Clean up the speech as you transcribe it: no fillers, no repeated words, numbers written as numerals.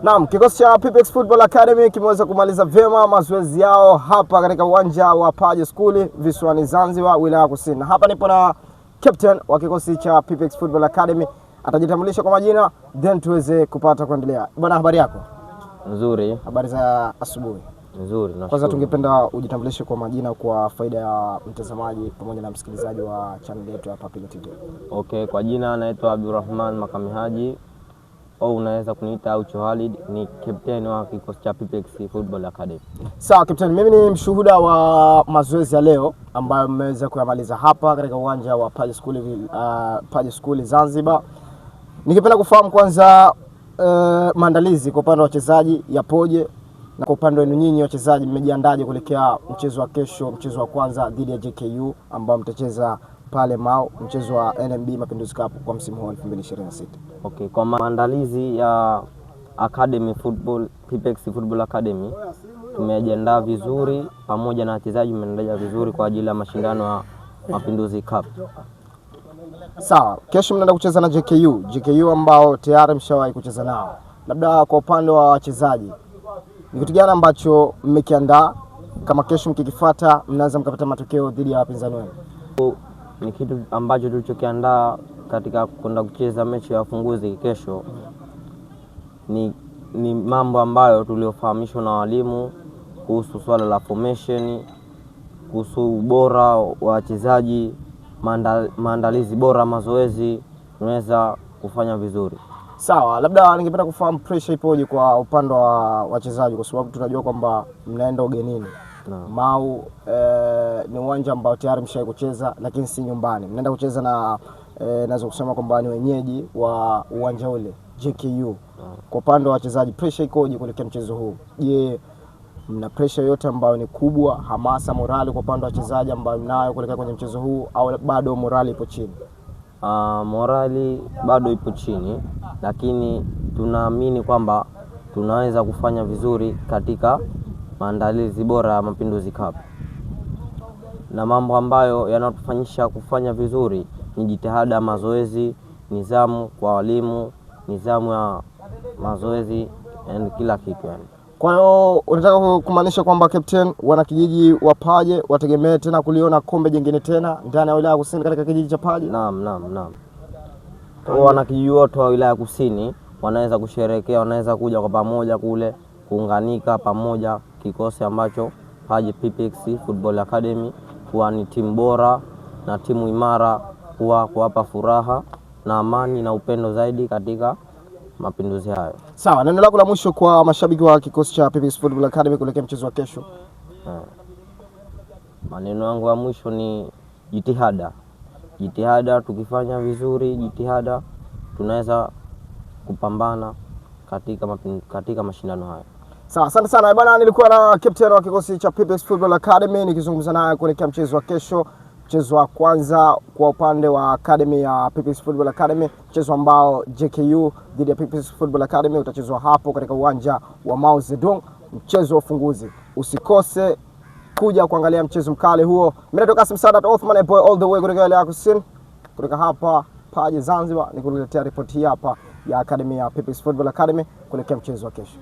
Naam, kikosi cha Pipex Football Academy kimeweza kumaliza vyema mazoezi yao hapa katika uwanja wa Paje School visiwani Zanzibar, wilaya Kusini. Na hapa nipo na captain wa kikosi cha Pipex Football Academy, atajitambulisha kwa majina then tuweze kupata kuendelea. Bwana, habari yako? Nzuri. Habari za asubuhi? Nzuri, nashukuru. Kwanza tungependa ujitambulishe kwa majina kwa faida ya mtazamaji pamoja na msikilizaji wa channel yetu hapa Pigo TV. Okay, kwa jina naitwa Abdurrahman Makami Haji au unaweza kuniita Aucho Khalid, ni captain wa kikosi cha Pipex Football Academy. Sawa captain, mimi ni mshuhuda wa mazoezi ya leo ambayo mmeweza kuyamaliza hapa katika uwanja wa Paje School Zanzibar. Ningependa kufahamu kwanza maandalizi kwa upande wa wachezaji yapoje, na kwa upande wenu nyinyi wachezaji mmejiandaje kuelekea mchezo wa kesho, mchezo wa kwanza dhidi ya JKU ambao mtacheza pale Mau, mchezo wa NMB Mapinduzi Cup kwa msimu huu 2026. Okay, kwa maandalizi ya Academy Football, Pipex Football Academy tumejiandaa vizuri pamoja na wachezaji wamejiandaa vizuri kwa ajili ya mashindano ya Mapinduzi Cup. Sawa, kesho mnaenda kucheza na JKU ambao tayari mshawahi kucheza nao. Labda kwa upande wa wachezaji, ni kitu gani ambacho mmekiandaa kama kesho mkikifuata mnaweza mkapata matokeo dhidi ya wapinzani wenu? Ni kitu ambacho tulichokiandaa katika kwenda kucheza mechi ya ufunguzi kesho. Ni mambo ambayo tuliofahamishwa na walimu kuhusu swala la formation, kuhusu ubora wa wachezaji, maandalizi bora, mazoezi, tunaweza kufanya vizuri. Sawa, labda ningependa kufahamu pressure ipoje kwa upande wa wachezaji, kwa sababu tunajua kwamba mnaenda ugenini. Mau ni uwanja ambao tayari mshawahi kucheza lakini si nyumbani. Mnaenda kucheza na naweza kusema kwamba ni wenyeji wa uwanja ule JKU. Kwa upande wa wachezaji pressure ikoje kuelekea mchezo huu? Je, mna pressure yote ambayo ni kubwa, hamasa, morali kwa upande wa wachezaji ambao mnayo kuelekea kwenye mchezo huu, au bado morali ipo chini? Morali bado ipo chini, lakini tunaamini kwamba tunaweza kufanya vizuri katika maandalizi bora ya Mapinduzi Cup. Na mambo ambayo yanatufanyisha kufanya vizuri ni jitihada, mazoezi, nidhamu kwa walimu, nidhamu ya mazoezi na kila kitu yani. Kwa hiyo unataka kumaanisha kwamba captain, wana kijiji wa Paje wategemee tena kuliona kombe jingine tena ndani ya wilaya Kusini katika kijiji cha Paje? Naam. Wana kijiji wote wa wilaya Kusini wanaweza kusherehekea, wanaweza kuja kwa pamoja kule kuunganika pamoja kikosi ambacho Paje Pipex Football Academy kuwa ni timu bora na timu imara, kuwapa furaha na amani na upendo zaidi katika mapinduzi hayo. Sawa, neno lako la mwisho kwa mashabiki wa kikosi cha Pipex Football Academy kuelekea mchezo wa kesho? Maneno yangu ya mwisho ni jitihada, tukifanya vizuri jitihada tunaweza kupambana katika mashindano haya. Sawa, asante sana bwana. Nilikuwa na captain wa kikosi cha Pipex Football Academy nikizungumza naye kuelekea mchezo wa kesho, mchezo wa kwanza kwa upande wa Academy ya Pipex Football Academy, mchezo ambao JKU dhidi ya Pipex Football Academy utachezwa hapo katika uwanja wa Mao Zedong, mchezo wa ufunguzi. Usikose kuja kuangalia mchezo mkali huo. Mimi natoka Kasim Sadat Othman, boy all the way kutoka wilaya Kusini, kutoka hapa Paje Zanzibar, nikuletea ripoti hii hapa ya Academy ya Pipex Football Academy kuelekea mchezo wa kesho.